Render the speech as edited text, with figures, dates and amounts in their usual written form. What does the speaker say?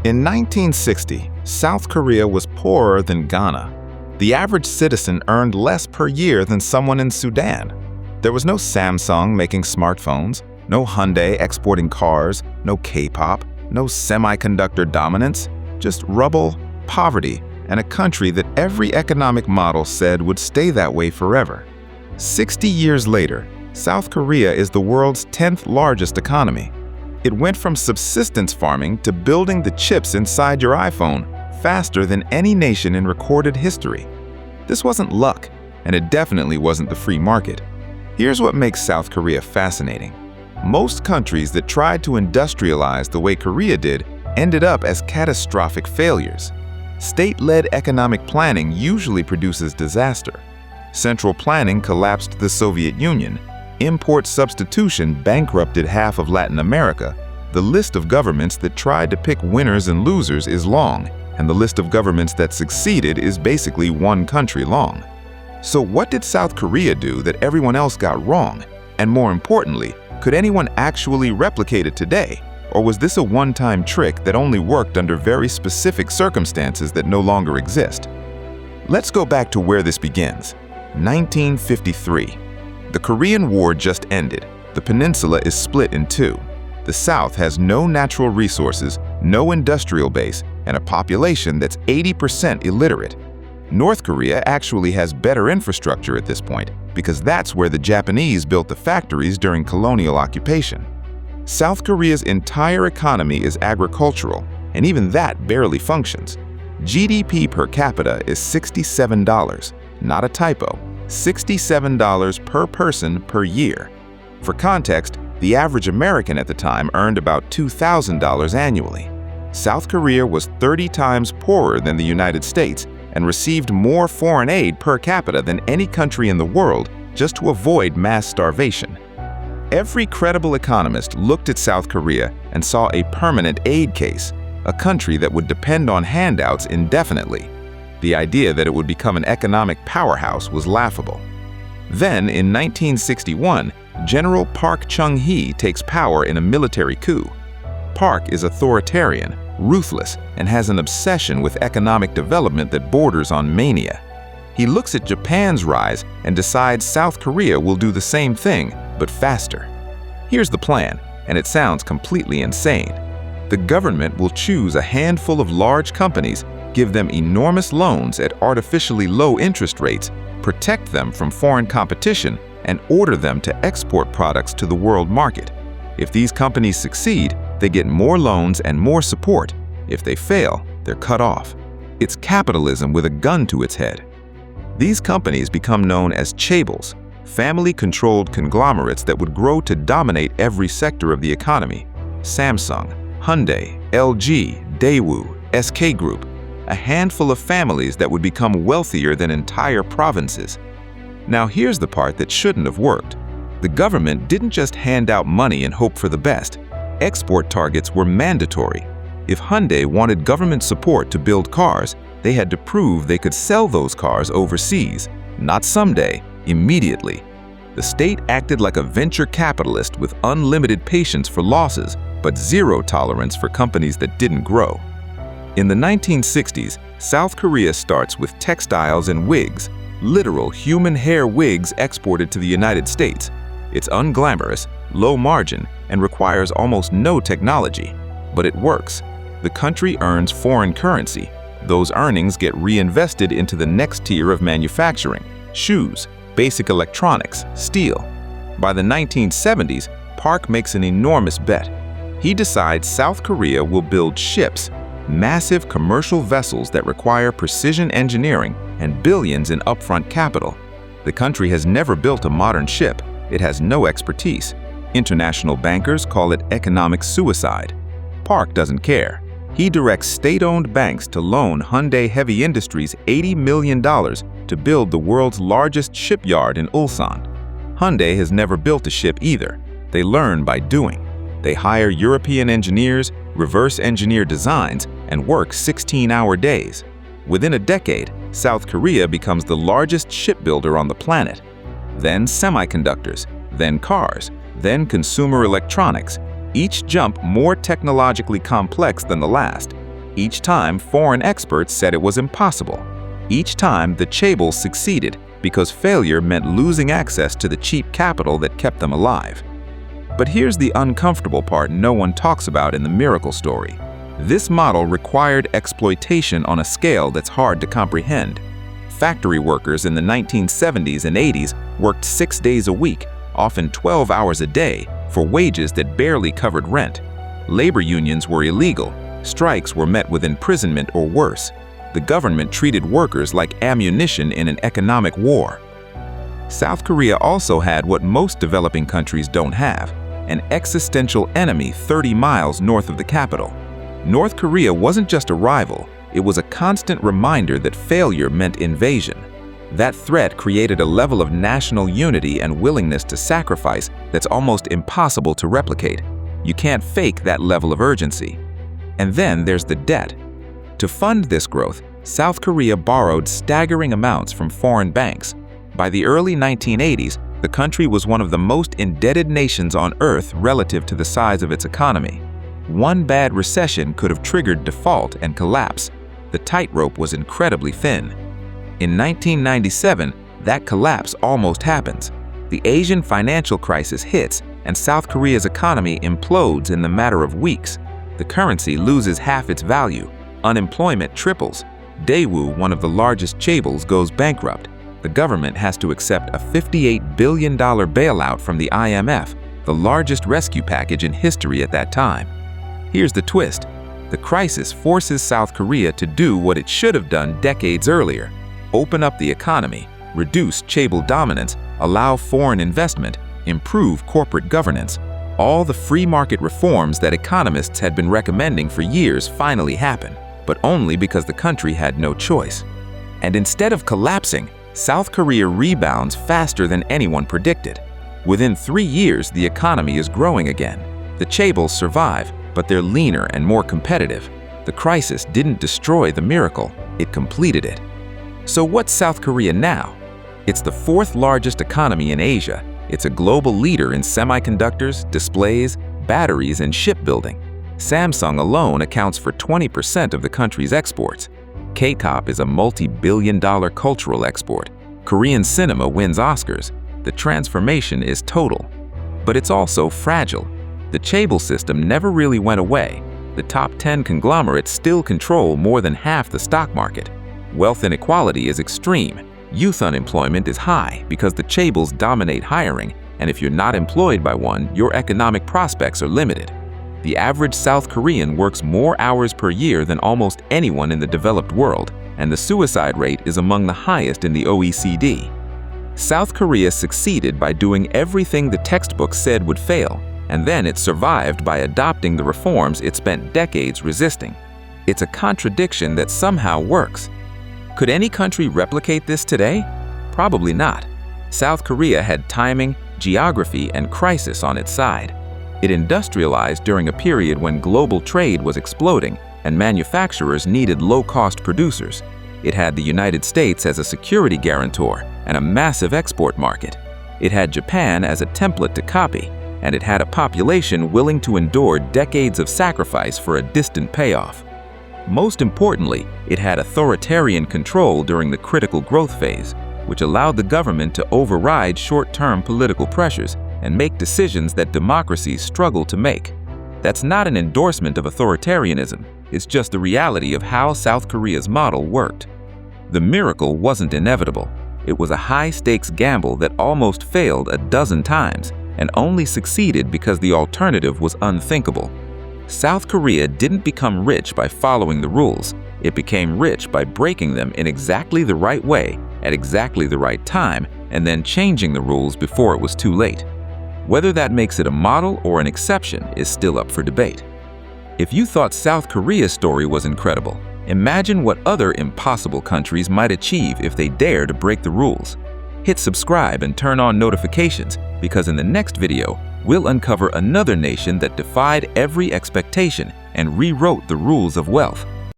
In 1960, South Korea was poorer than Ghana. The average citizen earned less per year than someone in Sudan. There was no Samsung making smartphones, no Hyundai exporting cars, no K-pop, no semiconductor dominance, just rubble, poverty, and a country that every economic model said would stay that way forever. 60 years later, South Korea is the world's 10th largest economy. It went from subsistence farming to building the chips inside your iPhone faster than any nation in recorded history. This wasn't luck, and it definitely wasn't the free market. Here's what makes South Korea fascinating. Most countries that tried to industrialize the way Korea did ended up as catastrophic failures. State-led economic planning usually produces disaster. Central planning collapsed the Soviet Union. Import substitution bankrupted half of Latin America. The list of governments that tried to pick winners and losers is long, and the list of governments that succeeded is basically one country long. So what did South Korea do that everyone else got wrong? And more importantly, could anyone actually replicate it today? Or was this a one-time trick that only worked under very specific circumstances that no longer exist? Let's go back to where this begins. 1953. The Korean War just ended. The peninsula is split in two. The South has no natural resources, no industrial base, and a population that's 80% illiterate. North Korea actually has better infrastructure at this point because that's where the Japanese built the factories during colonial occupation. South Korea's entire economy is agricultural, and even that barely functions. GDP per capita is $67, not a typo, $67 per person per year. For context, the average American at the time earned about $2,000 annually. South Korea was 30 times poorer than the United States and received more foreign aid per capita than any country in the world just to avoid mass starvation. Every credible economist looked at South Korea and saw a permanent aid case, a country that would depend on handouts indefinitely. The idea that it would become an economic powerhouse was laughable. Then, in 1961, General Park Chung-hee takes power in a military coup. Park is authoritarian, ruthless, and has an obsession with economic development that borders on mania. He looks at Japan's rise and decides South Korea will do the same thing, but faster. Here's the plan, and it sounds completely insane. The government will choose a handful of large companies, give them enormous loans at artificially low interest rates, protect them from foreign competition, and order them to export products to the world market. If these companies succeed, they get more loans and more support. If they fail, they're cut off. It's capitalism with a gun to its head. These companies become known as chaebols, family-controlled conglomerates that would grow to dominate every sector of the economy. Samsung, Hyundai, LG, Daewoo, SK Group, a handful of families that would become wealthier than entire provinces. Now here's the part that shouldn't have worked. The government didn't just hand out money and hope for the best. Export targets were mandatory. If Hyundai wanted government support to build cars, they had to prove they could sell those cars overseas, not someday, immediately. The state acted like a venture capitalist with unlimited patience for losses, but zero tolerance for companies that didn't grow. In the 1960s, South Korea starts with textiles and wigs, literal human hair wigs exported to the United States. It's unglamorous, low margin, and requires almost no technology. But it works. The country earns foreign currency. Those earnings get reinvested into the next tier of manufacturing: shoes, basic electronics, steel. By the 1970s, Park makes an enormous bet. He decides South Korea will build ships, massive commercial vessels that require precision engineering and billions in upfront capital. The country has never built a modern ship. It has no expertise. International bankers call it economic suicide. Park doesn't care. He directs state-owned banks to loan Hyundai Heavy Industries $80 million to build the world's largest shipyard in Ulsan. Hyundai has never built a ship either. They learn by doing. They hire European engineers, reverse engineer designs, and work 16-hour days. Within a decade, South Korea becomes the largest shipbuilder on the planet. Then semiconductors, then cars, then consumer electronics, each jump more technologically complex than the last. Each time, foreign experts said it was impossible. Each time, the Chaebol succeeded because failure meant losing access to the cheap capital that kept them alive. But here's the uncomfortable part no one talks about in the miracle story. This model required exploitation on a scale that's hard to comprehend. Factory workers in the 1970s and 80s worked 6 days a week, often 12 hours a day, for wages that barely covered rent. Labor unions were illegal. Strikes were met with imprisonment or worse. The government treated workers like ammunition in an economic war. South Korea also had what most developing countries don't have, an existential enemy 30 miles north of the capital. North Korea wasn't just a rival, it was a constant reminder that failure meant invasion. That threat created a level of national unity and willingness to sacrifice that's almost impossible to replicate. You can't fake that level of urgency. And then there's the debt. To fund this growth, South Korea borrowed staggering amounts from foreign banks. By the early 1980s, the country was one of the most indebted nations on Earth relative to the size of its economy. One bad recession could have triggered default and collapse. The tightrope was incredibly thin. In 1997, that collapse almost happens. The Asian financial crisis hits, and South Korea's economy implodes in the matter of weeks. The currency loses half its value. Unemployment triples. Daewoo, one of the largest chaebols, goes bankrupt. The government has to accept a $58 billion bailout from the IMF, the largest rescue package in history at that time. Here's the twist. The crisis forces South Korea to do what it should have done decades earlier: open up the economy, reduce chaebol dominance, allow foreign investment, improve corporate governance. All the free market reforms that economists had been recommending for years finally happen, but only because the country had no choice. And instead of collapsing, South Korea rebounds faster than anyone predicted. Within 3 years, the economy is growing again. The chaebols survive, but they're leaner and more competitive. The crisis didn't destroy the miracle, it completed it. So what's South Korea now? It's the 4th largest economy in Asia. It's a global leader in semiconductors, displays, batteries, and shipbuilding. Samsung alone accounts for 20% of the country's exports. K-pop is a multi-billion-dollar cultural export. Korean cinema wins Oscars. The transformation is total. But it's also fragile. The chaebol system never really went away. The top 10 conglomerates still control more than half the stock market. Wealth inequality is extreme. Youth unemployment is high because the chaebols dominate hiring, and if you're not employed by one, your economic prospects are limited. The average South Korean works more hours per year than almost anyone in the developed world, and the suicide rate is among the highest in the OECD. South Korea succeeded by doing everything the textbooks said would fail, and then it survived by adopting the reforms it spent decades resisting. It's a contradiction that somehow works. Could any country replicate this today? Probably not. South Korea had timing, geography, and crisis on its side. It industrialized during a period when global trade was exploding and manufacturers needed low-cost producers. It had the United States as a security guarantor and a massive export market. It had Japan as a template to copy, and it had a population willing to endure decades of sacrifice for a distant payoff. Most importantly, it had authoritarian control during the critical growth phase, which allowed the government to override short-term political pressures and make decisions that democracies struggle to make. That's not an endorsement of authoritarianism, it's just the reality of how South Korea's model worked. The miracle wasn't inevitable. It was a high-stakes gamble that almost failed a dozen times and only succeeded because the alternative was unthinkable. South Korea didn't become rich by following the rules. It became rich by breaking them in exactly the right way, at exactly the right time, and then changing the rules before it was too late. Whether that makes it a model or an exception is still up for debate. If you thought South Korea's story was incredible, imagine what other impossible countries might achieve if they dare to break the rules. Hit subscribe and turn on notifications, because in the next video, we'll uncover another nation that defied every expectation and rewrote the rules of wealth.